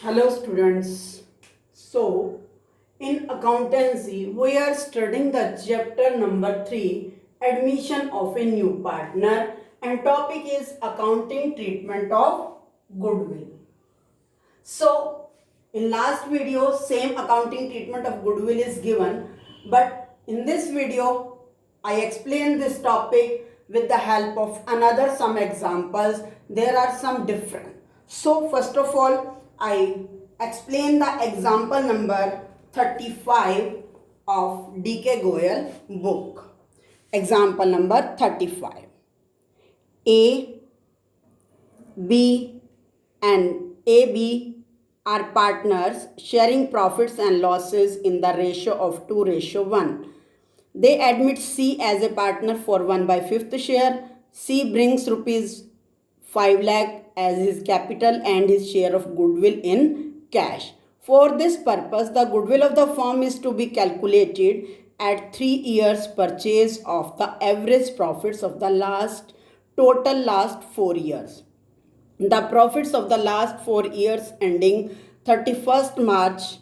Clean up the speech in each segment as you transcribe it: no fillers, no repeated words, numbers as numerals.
Hello students. So in accountancy we are studying the chapter number 3, admission of a new partner, and topic is accounting treatment of goodwill. So in last video same accounting treatment of goodwill is given, but in this video I explain this topic with the help of another some examples. There are some different. So first of all I explain the example number 35 of D.K. Goyal book. Example number 35. A, B and AB are partners sharing profits and losses in the ratio of 2:1. They admit C as a partner for 1/5 share. C brings rupees 5 lakh as his capital and his share of goodwill in cash. For this purpose, the goodwill of the firm is to be calculated at 3 years purchase of the average profits of the last 4 years. The profits of the last 4 years ending 31st March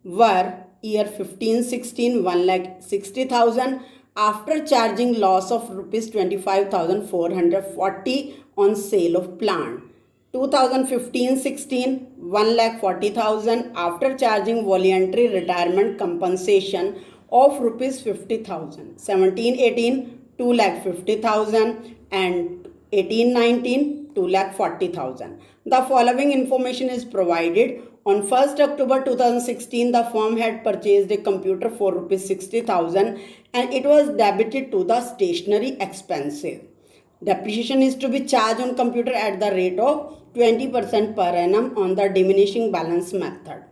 were year 15-16 1,60,000 after charging loss of rupees 25,440 on sale of plant. 2015-16 1,40,000 after charging voluntary retirement compensation of rupees 50,000. 17-18 2,50,000 and 18-19 2,40,000. The following information is provided. On 1st October 2016, the firm had purchased a computer for rupees 60,000 and it was debited to the stationery expenses. Depreciation is to be charged on computer at the rate of 20% per annum on the diminishing balance method.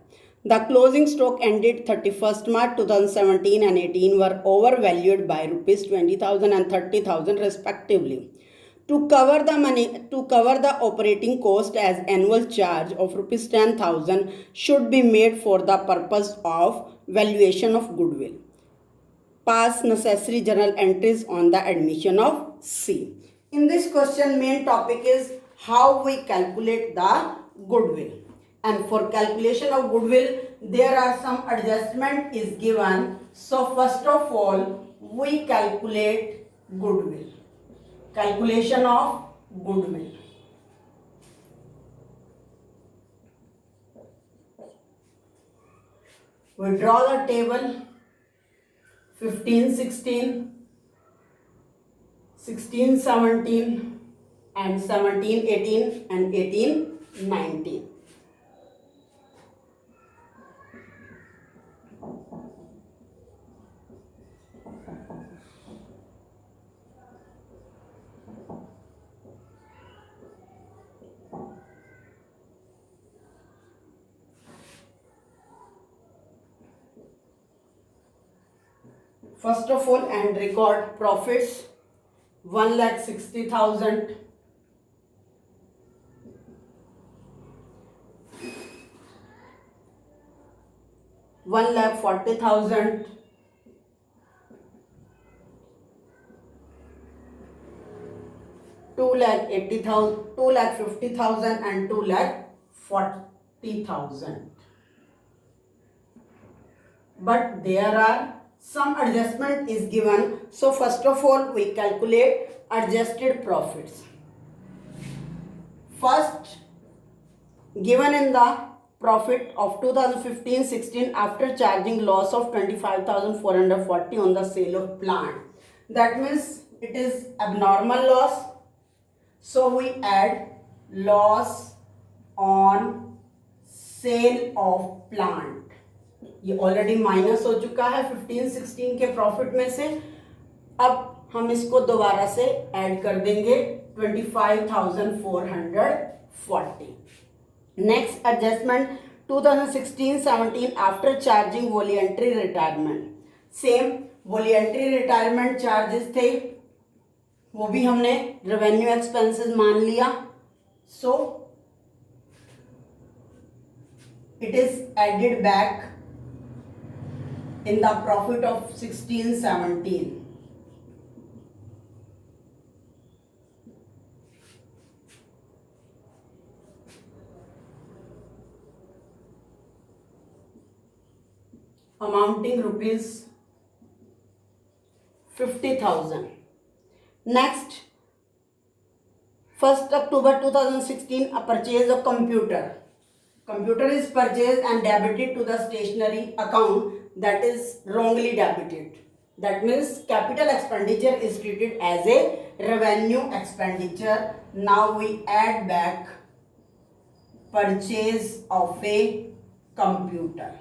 The closing stock ended 31st March 2017 and 18 were overvalued by rupees 20,000 and 30,000 respectively. To cover the operating cost as annual charge of rupees 10,000 should be made for the purpose of valuation of goodwill. Pass necessary journal entries on the admission of C. In this question, main topic is how we calculate the goodwill. And for calculation of goodwill, there are some adjustment is given. So first of all, we calculate goodwill. Calculation of goodwill. We draw the table 15-16, 16-17 and 17-18 and 18-19. First of all, and record profits 1,60,000. One lakh 40,000, 2,80,000, 2,50,000 and 2,40,000. But there are some adjustment is given. So first of all, we calculate adjusted profits. First, given in the profit of 2015-16 after charging loss of 25,440 on the sale of plant. That means it is abnormal loss. So we add loss on sale of plant. ये already minus हो चुका है 15-16 के profit में से. अब हम इसको दोबारा से ऐड कर देंगे 25,440. Next adjustment 2016-17 after charging voluntary retirement. Same voluntary retirement charges थे, वो भी हमने रेवेन्यू एक्सपेंसेस मान लिया. So it is added back in the profit of 16-17. amounting rupees 50,000. Next, 1st October 2016, a purchase of computer. Computer is purchased and debited to the stationery account, that is wrongly debited. That means capital expenditure is treated as a revenue expenditure. Now we add back purchase of a computer.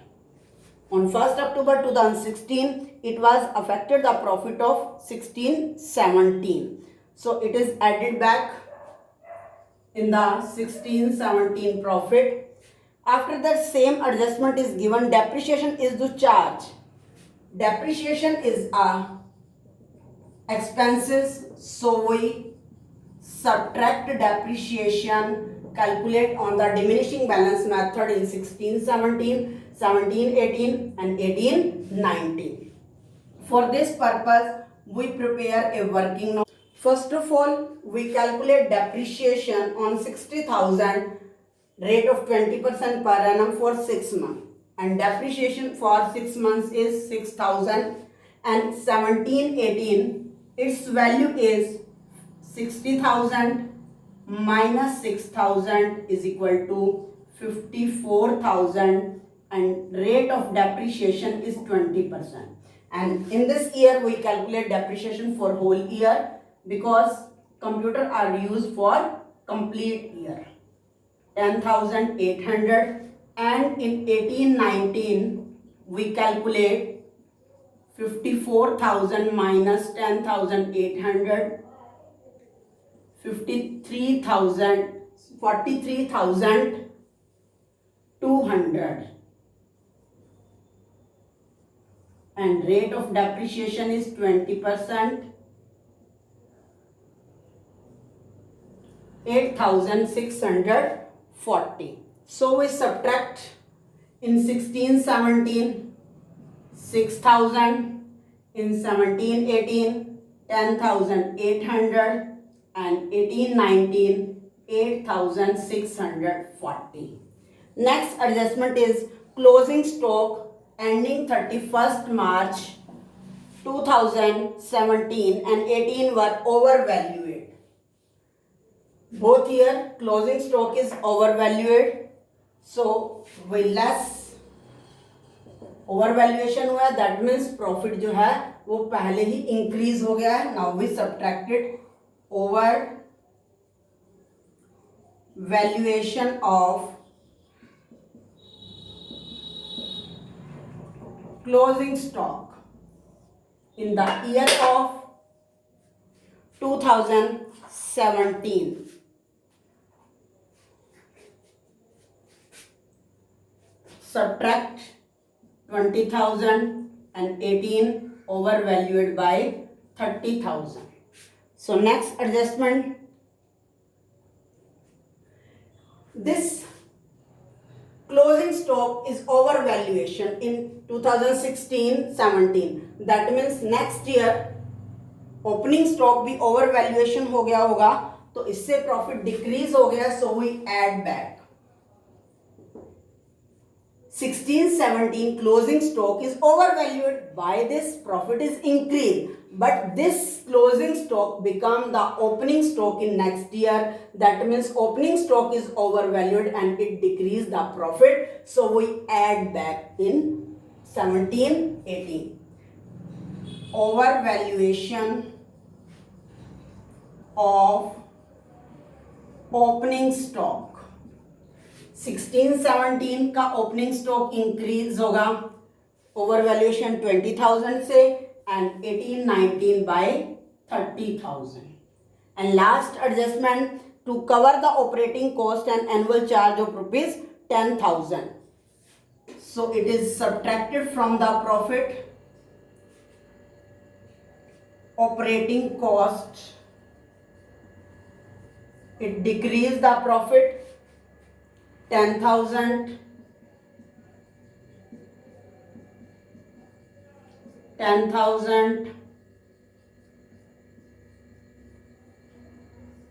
On 1st October 2016, it was affected the profit of 16-17. So it is added back in the 16-17 profit. After that, same adjustment is given. Depreciation is the charge. Depreciation is a expenses, so we subtract depreciation, calculate on the diminishing balance method in 16-17, 17-18 and 18-19. For this purpose, we prepare a working note. First of all, we calculate depreciation on 60,000, rate of 20% per annum for 6 months. And depreciation for 6 months is 6,000, and 17-18, its value is 60,000 minus 6,000 is equal to 54,000, and rate of depreciation is 20%. And in this year we calculate depreciation for whole year because computers are used for complete year. 10,800, and in 18-19 we calculate 54,000 minus 10,800, 43,200, and rate of depreciation is 20%, 8,640. So we subtract in 16-17 6,000, in 17-18 10,800, and 18-19 8,640. Next adjustment is closing stock ending 31st March 2017 and 18 were overvalued. Both here closing stock is overvalued, so we less overvaluation हुआ, that means profit जो है वो पहले ही increase हो गया है. Now we subtracted over valuation of closing stock in the year of 2017. Subtract 20,000 and 18 overvalued by 30,000. So next adjustment, this closing stock is overvaluation in 2016-17. That means next year opening stock भी overvaluation हो गया होगा, तो इससे profit decrease हो गया, so we add back. 16-17 closing stock is overvalued, by this profit is increased, but this closing stock become the opening stock in next year. That means opening stock is overvalued and it decreased the profit, so we add back in 17-18. Overvaluation of opening stock. 16-17 का opening stock increase होगा overvaluation 20,000 से and 18-19 by 30,000. And last adjustment to cover the operating cost and annual charge of rupees 10,000. So it is subtracted from the profit. Operating cost, it decreased the profit 10,000, 10,000.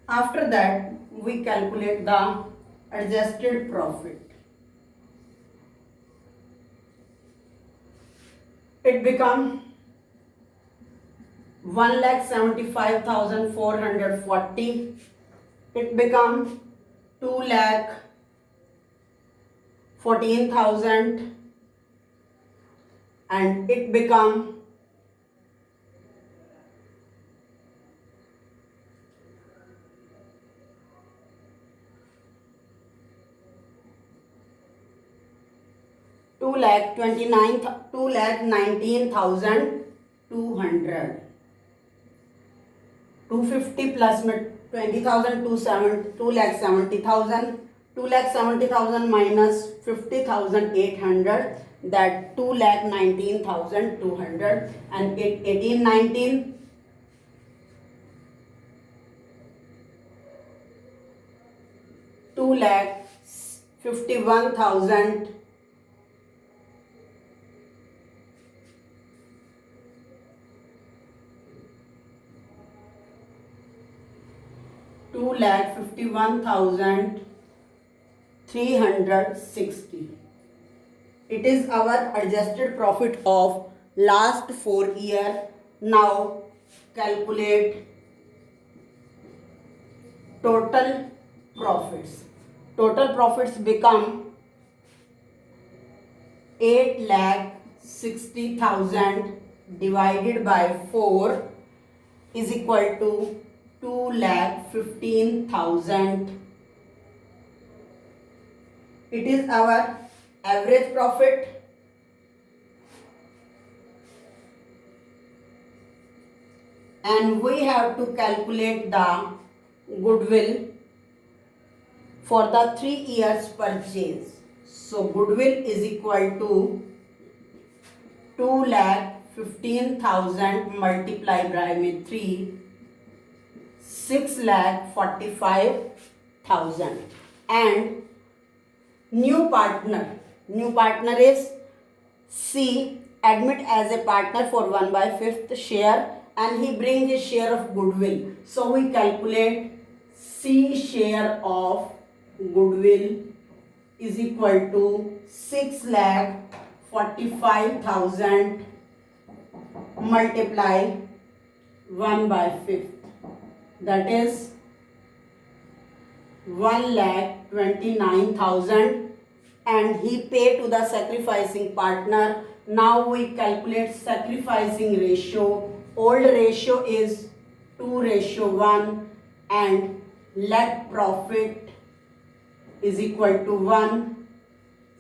After that, we calculate the adjusted profit. it become 1,75,440. It become 2,14,000, and it become 2,19,200. 250 plus में 20,000, 2,70,000. 2,70,000 minus 50,800, that 2,19,200, and 1819 2,51,000. 2,51,360. It is our adjusted profit of last 4 years. Now calculate total profits. Total profits become 8,60,000 divided by 4 is equal to 2,15,000. It is our average profit. And we have to calculate the goodwill for the 3 years purchase. So goodwill is equal to 2,15,000 multiplied by 3, 6,45,000. And new partner is C, admit as a partner for 1/5 share, and he brings his share of goodwill. So we calculate C share of goodwill is equal to 6,45,000 multiply 1/5. That is 1,29,000, and he paid to the sacrificing partner. Now we calculate sacrificing ratio. Old ratio is 2:1, and net profit is equal to 1.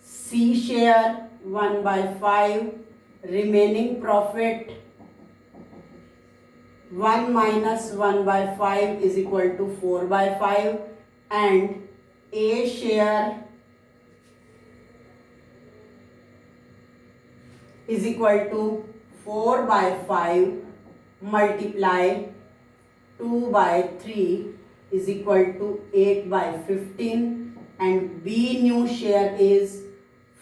C share 1/5, remaining profit 1 minus 1/5 is equal to 4/5, and A share is equal to 4/5 multiply 2/3 is equal to 8/15, and B new share is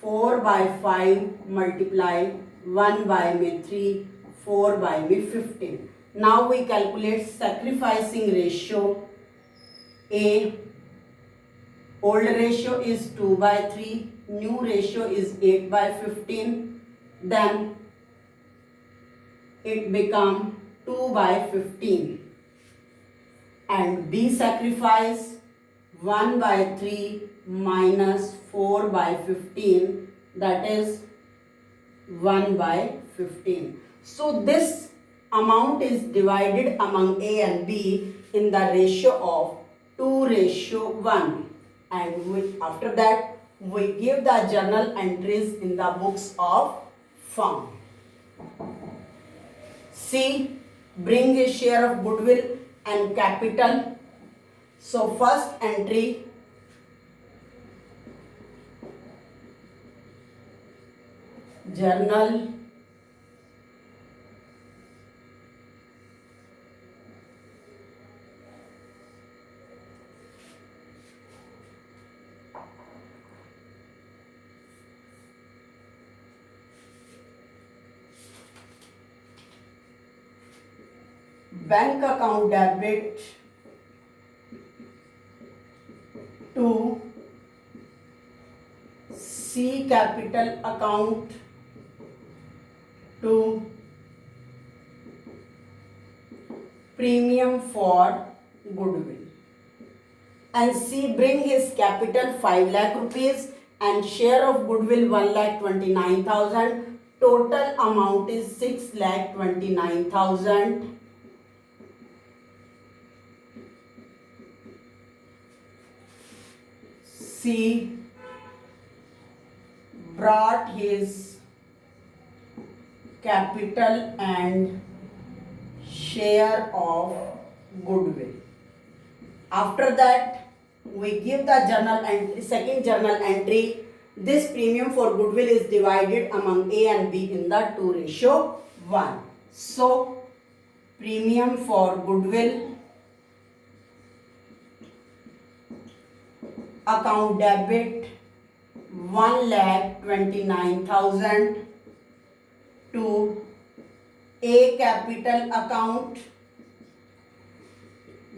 4/5 multiply 1/3, 4/15. Now we calculate sacrificing ratio. A, old ratio is 2/3, new ratio is 8/15. Then it become 2/15, and B sacrifice 1/3 minus 4/15, that is 1/15. So this amount is divided among A and B in the ratio of 2:1, and after that we give the journal entries in the books of firm. C, bring a share of goodwill and capital. So first entry, journal bank account debit to C capital account to premium for goodwill. And C bring his capital 5 lakh rupees and share of goodwill 1,29,000. Total amount is 6,29,000. C brought his capital and share of goodwill. After that, we give the journal entry, second journal entry. This premium for goodwill is divided among A and B in the 2:1. So, premium for goodwill, account debit 1,29,000 to A capital account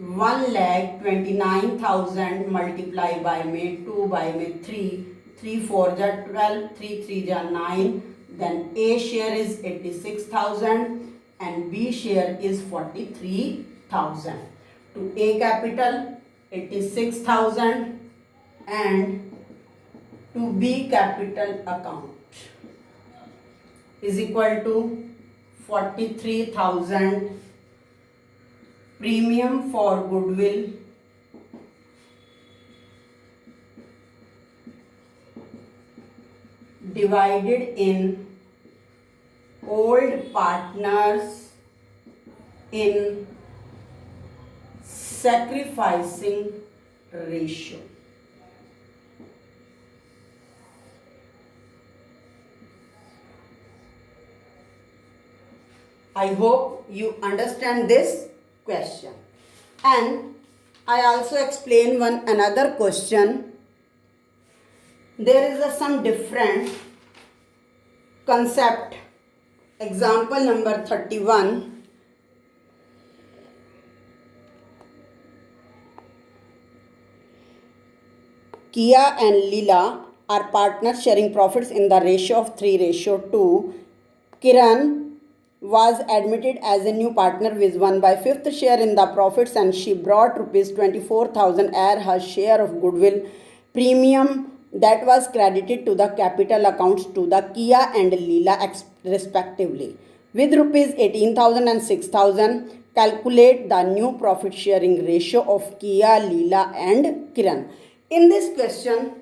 1,29,000 multiply by 2 by 3. 3 4 are 12, 3 3 are 9. Then A share is 86,000 and B share is 43,000. To A capital 86,000 and to B capital account is equal to 43,000. Premium for goodwill divided in old partners in sacrificing ratio. I hope you understand this question. And I also explain another question. There is some different concept. Example number 31. Kia and Leela are partners sharing profits in the ratio of 3:2. Kiran was admitted as a new partner with 1/5 share in the profits and she brought rupees 24,000 as her share of goodwill premium that was credited to the capital accounts to the Kia and Leela respectively. With rupees 18,000 and 6,000, calculate the new profit sharing ratio of Kia, Leela and Kiran. In this question,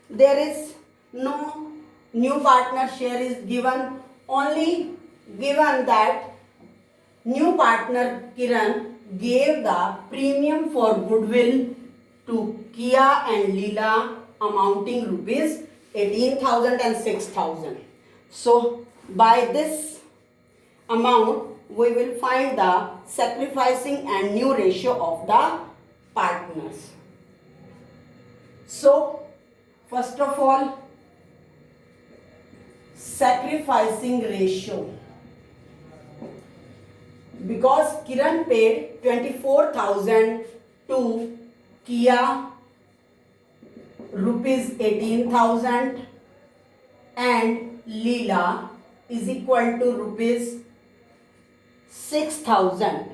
there is no new partner share is given, only given that new partner Kiran gave the premium for goodwill to Kia and Leela amounting rupees 18,000 and 6,000. So by this amount we will find the sacrificing and new ratio of the partners. So first of all, sacrificing ratio. Because Kiran paid 24,000 to Kia, rupees 18,000 and Leela is equal to rupees 6,000.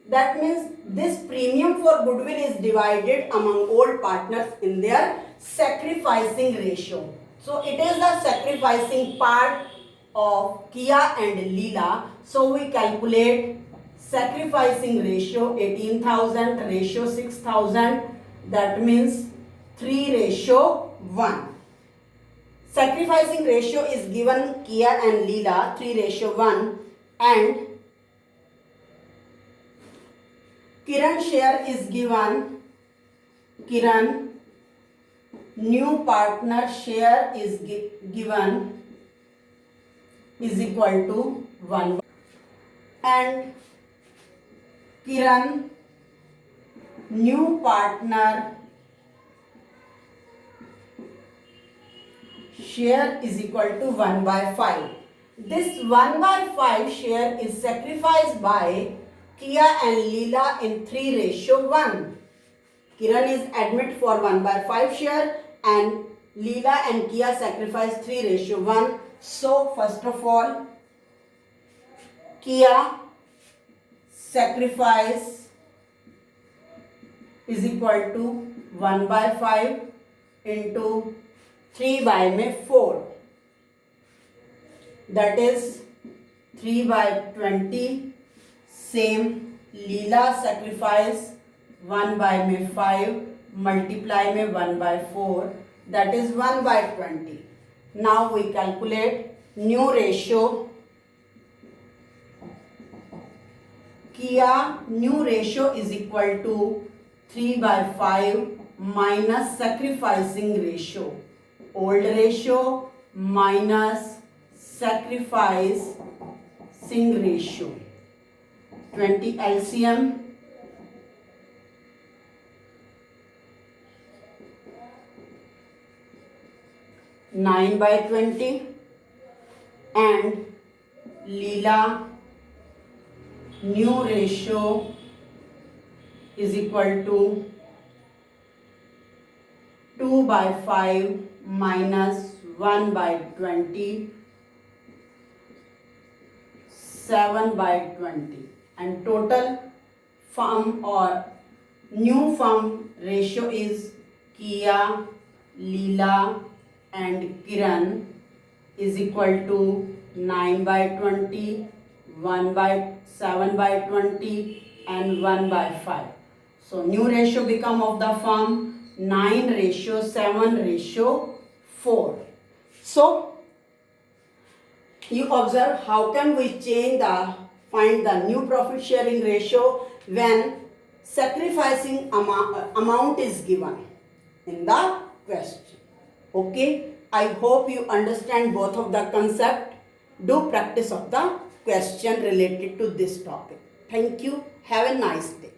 That means this premium for goodwill is divided among all partners in their sacrificing ratio. So it is the sacrificing part of Kia and Leela. So we calculate sacrificing ratio 18,000 ratio 6,000. That means 3:1. Sacrificing ratio is given Kia and Leela 3:1 and Kiran share is given Kiran, new partner share is given is equal to 1 and Kiran, new partner share is equal to 1/5. This 1/5 share is sacrificed by Kia and Leela in 3:1. Kiran is admit for 1/5 share and Leela and Kia sacrifice 3:1. So first of all, किया sacrifice is equal to 1/5 into 3/4, that is 3/20. Same, Leela sacrifice 1/5 multiply में 1/4, that is 1/20. Now we calculate new ratio. किया new ratio is equal to 3/5 minus sacrificing ratio, old ratio minus sacrificing ratio, 20 LCM, 9/20, and Leela new ratio is equal to 2/5 minus 1/20, 7/20, and total firm or new firm ratio is Kiya, Leela and Kiran is equal to 9/20, 7/20 and 1/5. So new ratio become of the firm 9:7:4. So you observe how can we find the new profit sharing ratio when sacrificing amount is given in the question. Okay, I hope you understand both of the concept. Do practice of the question related to this topic. Thank you. Have a nice day.